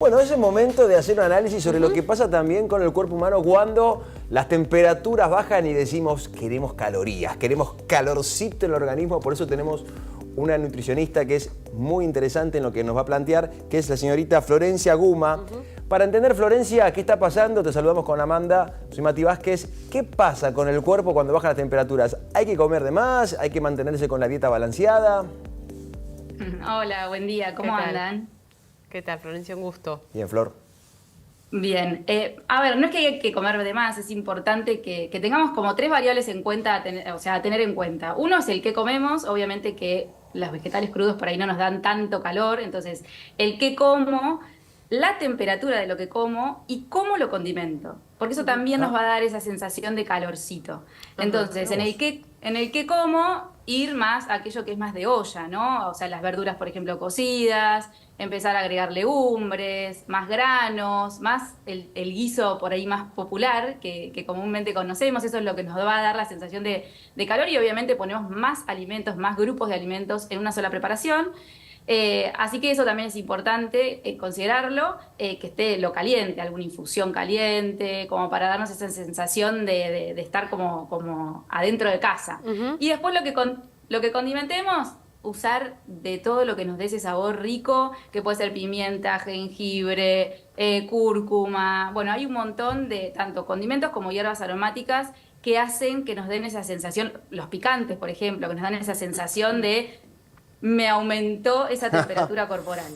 Bueno, es el momento de hacer un análisis sobre lo que pasa también con el cuerpo humano cuando las temperaturas bajan y decimos queremos calorías, queremos calorcito en el organismo. Por eso tenemos una nutricionista que es muy interesante en lo que nos va a plantear, que es la señorita Florencia Guma. Para entender, Florencia, ¿qué está pasando? Te saludamos con Amanda, soy Mati Vázquez. ¿Qué pasa con el cuerpo cuando bajan las temperaturas? ¿Hay que comer de más? ¿Hay que mantenerse con la dieta balanceada? Hola, buen día, ¿cómo andan? ¿Qué tal, Florencia? Un gusto. Bien, Flor. Bien, a ver, no es que hay que comer de más, es importante que tengamos como tres variables en cuenta, a tener en cuenta. Uno es el que comemos, obviamente que los vegetales crudos por ahí no nos dan tanto calor, entonces el que como, la temperatura de lo que como y cómo lo condimento, porque eso también nos va a dar esa sensación de calorcito. Entonces, en el que como, ir más a aquello que es más de olla, ¿no? O sea, las verduras, por ejemplo, cocidas, empezar a agregar legumbres, más granos, más el guiso por ahí más popular que comúnmente conocemos. Eso es lo que nos va a dar la sensación de calor y obviamente ponemos más alimentos, más grupos de alimentos en una sola preparación. Así que eso también es importante considerarlo, que esté lo caliente, alguna infusión caliente, como para darnos esa sensación de estar como adentro de casa. Y después lo que condimentemos, usar de todo lo que nos dé ese sabor rico, que puede ser pimienta, jengibre, cúrcuma. Bueno, hay un montón de tanto condimentos como hierbas aromáticas que hacen que nos den esa sensación, los picantes, por ejemplo, que nos dan esa sensación de me aumentó esa temperatura corporal.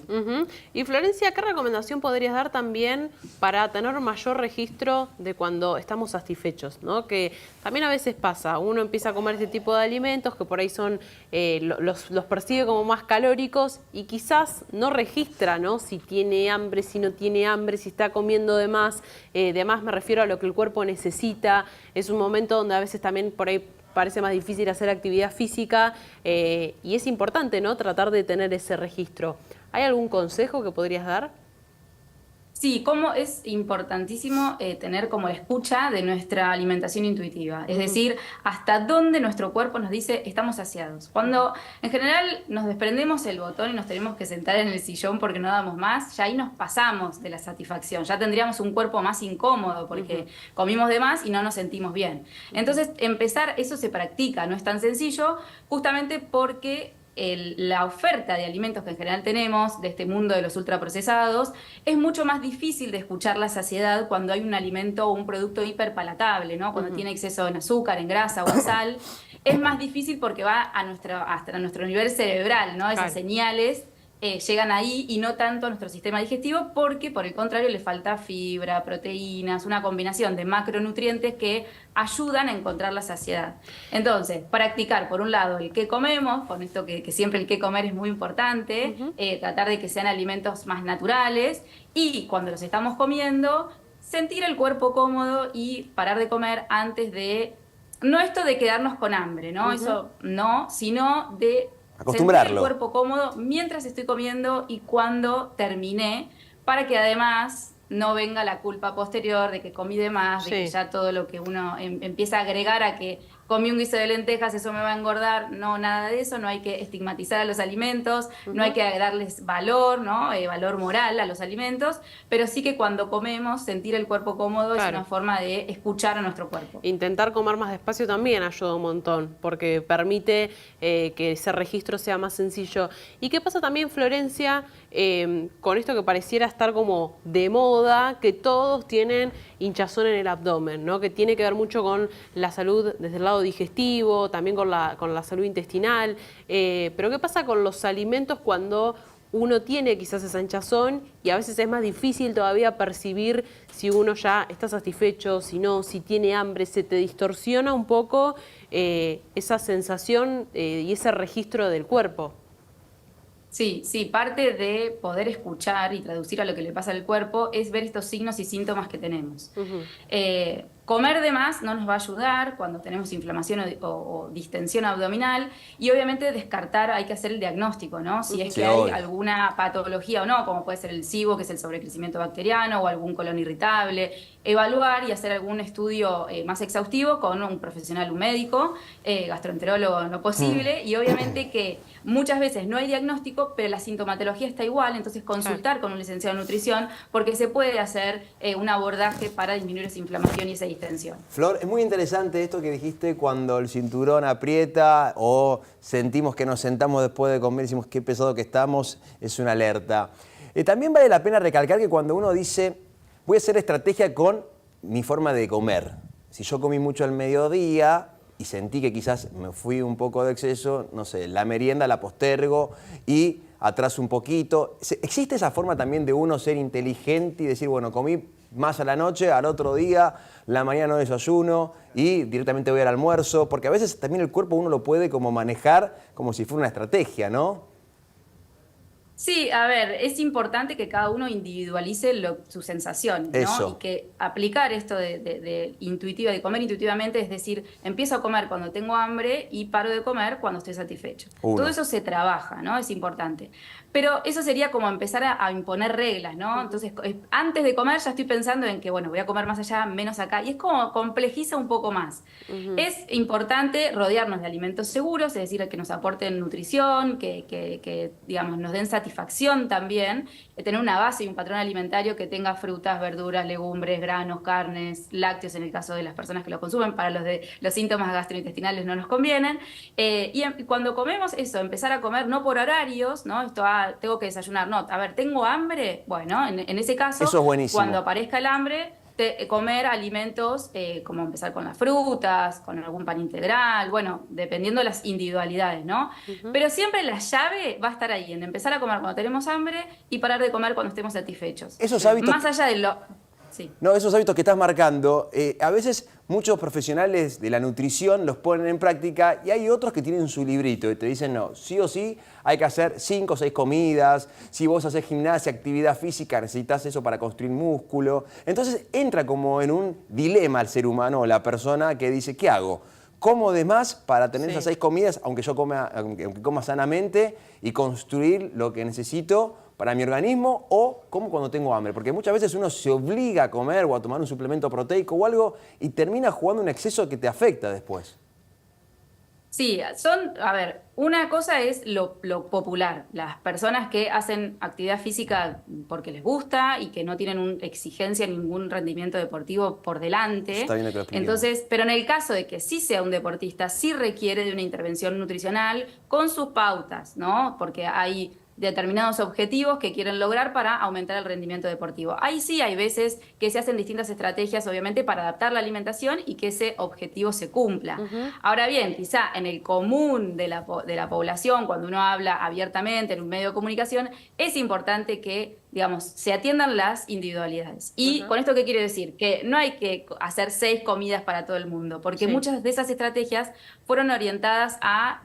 Y Florencia, ¿qué recomendación podrías dar también para tener mayor registro de cuando estamos satisfechos, ¿no? Que también a veces pasa, uno empieza a comer este tipo de alimentos que por ahí son los percibe como más calóricos y quizás no registra, ¿no? Si tiene hambre, si no tiene hambre, si está comiendo de más me refiero a lo que el cuerpo necesita. Es un momento donde a veces también por ahí parece más difícil hacer actividad física y es importante, ¿no? Tratar de tener ese registro. ¿Hay algún consejo que podrías dar? Sí, como es importantísimo tener como la escucha de nuestra alimentación intuitiva, es decir, hasta dónde nuestro cuerpo nos dice estamos saciados. Cuando en general nos desprendemos el botón y nos tenemos que sentar en el sillón porque no damos más, ya ahí nos pasamos de la satisfacción, ya tendríamos un cuerpo más incómodo porque comimos de más y no nos sentimos bien. Entonces, empezar, eso se practica, no es tan sencillo, justamente porque la oferta de alimentos que en general tenemos de este mundo de los ultraprocesados es mucho más difícil de escuchar la saciedad cuando hay un alimento o un producto hiperpalatable, ¿no? Cuando tiene exceso en azúcar, en grasa o en sal, es más difícil porque va hasta nuestro nivel cerebral, ¿no? Esas señales llegan ahí y no tanto a nuestro sistema digestivo porque por el contrario le falta fibra, proteínas, una combinación de macronutrientes que ayudan a encontrar la saciedad. Entonces, practicar por un lado el qué comemos, con esto que siempre el qué comer es muy importante, tratar de que sean alimentos más naturales y cuando los estamos comiendo, sentir el cuerpo cómodo y parar de comer antes de, no esto de quedarnos con hambre, ¿no? Eso no, sino de sentir el cuerpo cómodo mientras estoy comiendo y cuando terminé, para que además no venga la culpa posterior de que comí de más, de que ya todo lo que uno empieza a agregar a que comí un guiso de lentejas, eso me va a engordar. No, nada de eso, no hay que estigmatizar a los alimentos, no hay que darles valor, ¿no? Valor moral a los alimentos, pero sí que cuando comemos, sentir el cuerpo cómodo es una forma de escuchar a nuestro cuerpo. Intentar comer más despacio también ayuda un montón, porque permite que ese registro sea más sencillo. ¿Y qué pasa también, Florencia, con esto que pareciera estar como de moda, que todos tienen hinchazón en el abdomen, ¿no? Que tiene que ver mucho con la salud desde el lado digestivo, también con la salud intestinal, pero ¿qué pasa con los alimentos cuando uno tiene quizás esa hinchazón y a veces es más difícil todavía percibir si uno ya está satisfecho, si no, si tiene hambre? Se te distorsiona un poco esa sensación y ese registro del cuerpo. Sí, sí, parte de poder escuchar y traducir a lo que le pasa al cuerpo es ver estos signos y síntomas que tenemos. Comer de más no nos va a ayudar cuando tenemos inflamación o distensión abdominal, y obviamente descartar, hay que hacer el diagnóstico, ¿no? Si es Sí, que hay obvio. alguna patología o no, como puede ser el SIBO, que es el sobrecrecimiento bacteriano, o algún colon irritable, evaluar y hacer algún estudio más exhaustivo con un profesional, un médico, gastroenterólogo en lo posible, y obviamente que muchas veces no hay diagnóstico, pero la sintomatología está igual, entonces consultar con un licenciado en nutrición, porque se puede hacer un abordaje para disminuir esa inflamación y esa distensión. Flor, es muy interesante esto que dijiste cuando el cinturón aprieta o sentimos que nos sentamos después de comer y decimos qué pesado que estamos, es una alerta. También vale la pena recalcar que cuando uno dice voy a hacer estrategia con mi forma de comer. Si yo comí mucho al mediodía y sentí que quizás me fui un poco de exceso, no sé, la merienda la postergo y atraso un poquito. ¿Existe esa forma también de uno ser inteligente y decir, bueno, comí más a la noche, al otro día, la mañana no desayuno y directamente voy al almuerzo? Porque a veces también el cuerpo uno lo puede como manejar como si fuera una estrategia, ¿no? Sí, a ver, es importante que cada uno individualice su sensación, ¿no? Eso. Y que aplicar esto de intuitiva, de comer intuitivamente, es decir, empiezo a comer cuando tengo hambre y paro de comer cuando estoy satisfecho. Todo eso se trabaja, ¿no? Es importante. Pero eso sería como empezar a imponer reglas, ¿no? Entonces, antes de comer ya estoy pensando en que, bueno, voy a comer más allá, menos acá, y es como complejiza un poco más. Es importante rodearnos de alimentos seguros, es decir, que nos aporten nutrición, que digamos, nos den satisfacción también, tener una base y un patrón alimentario que tenga frutas, verduras, legumbres, granos, carnes, lácteos en el caso de las personas que lo consumen. Para los síntomas gastrointestinales no nos convienen. Cuando comemos eso, empezar a comer no por horarios, ¿no? Esto, tengo que desayunar, no, a ver, ¿tengo hambre? Bueno, en ese caso, eso es buenísimo. Cuando aparezca el hambre, comer alimentos como empezar con las frutas, con algún pan integral, bueno, dependiendo de las individualidades, ¿no? Pero siempre la llave va a estar ahí, en empezar a comer cuando tenemos hambre y parar de comer cuando estemos satisfechos. Esos hábitos... Más allá de lo... Sí. No, esos hábitos que estás marcando, a veces muchos profesionales de la nutrición los ponen en práctica y hay otros que tienen su librito y te dicen, no, sí o sí hay que hacer 5 o 6 comidas, si vos haces gimnasia, actividad física, necesitas eso para construir músculo. Entonces entra como en un dilema el ser humano o la persona que dice, ¿qué hago? ¿Como de más para tener esas 6 comidas, aunque yo aunque coma sanamente y construir lo que necesito para mi organismo, o como cuando tengo hambre? Porque muchas veces uno se obliga a comer o a tomar un suplemento proteico o algo y termina jugando un exceso que te afecta después. Sí, a ver, una cosa es lo popular, las personas que hacen actividad física porque les gusta y que no tienen exigencia, ningún rendimiento deportivo por delante. Está bien lo que lo expliqué. Entonces, pero en el caso de que sí sea un deportista, sí requiere de una intervención nutricional con sus pautas, ¿no? Porque hay determinados objetivos que quieren lograr para aumentar el rendimiento deportivo. Ahí sí hay veces que se hacen distintas estrategias, obviamente, para adaptar la alimentación y que ese objetivo se cumpla. Ahora bien, quizá en el común de la población, cuando uno habla abiertamente en un medio de comunicación, es importante que, digamos, se atiendan las individualidades. Y con esto, ¿qué quiere decir? Que no hay que hacer 6 comidas para todo el mundo, porque muchas de esas estrategias fueron orientadas a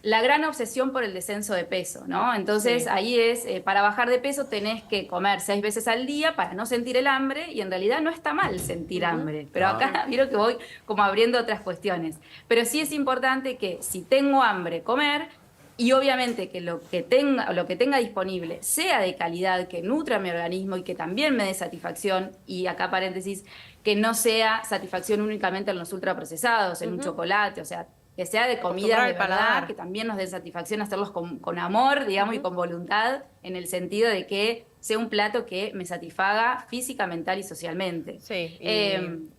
la gran obsesión por el descenso de peso, ¿no? Entonces ahí es, para bajar de peso tenés que comer 6 veces al día para no sentir el hambre, y en realidad no está mal sentir hambre, pero acá miro que voy como abriendo otras cuestiones. Pero sí es importante que si tengo hambre, comer, y obviamente que lo que tenga disponible sea de calidad, que nutra mi organismo y que también me dé satisfacción, y acá paréntesis, que no sea satisfacción únicamente en los ultraprocesados, en un chocolate, o sea, que sea de comida de verdad, que también nos dé satisfacción hacerlos con amor, digamos, y con voluntad, en el sentido de que sea un plato que me satisfaga física, mental y socialmente. Sí,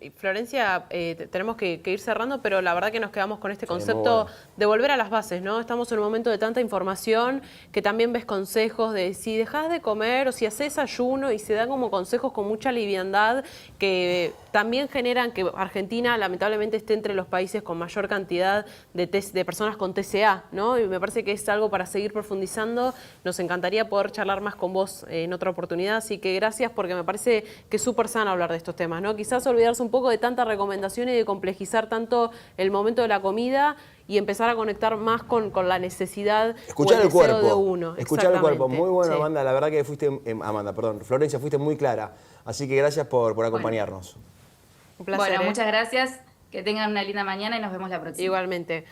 y Florencia, tenemos que ir cerrando, pero la verdad que nos quedamos con este concepto de volver a las bases, ¿no? Estamos en un momento de tanta información que también ves consejos de si dejas de comer o si haces ayuno, y se dan como consejos con mucha liviandad que también generan que Argentina lamentablemente esté entre los países con mayor cantidad de personas con TCA, ¿no? Y me parece que es algo para seguir profundizando. Nos encantaría poder charlar más con vos en otra oportunidad, así que gracias, porque me parece que es súper sano hablar de estos temas, ¿no? Quizás olvidarse un poco de tanta recomendación y de complejizar tanto el momento de la comida y empezar a conectar más con la necesidad, escuchar o el el cuerpo, deseo de uno. Escuchar el cuerpo. Muy bueno, Sí. Amanda, la verdad que Florencia, fuiste muy clara, así que gracias por acompañarnos. Un placer. Bueno, muchas gracias. Que tengan una linda mañana y nos vemos la próxima. Igualmente.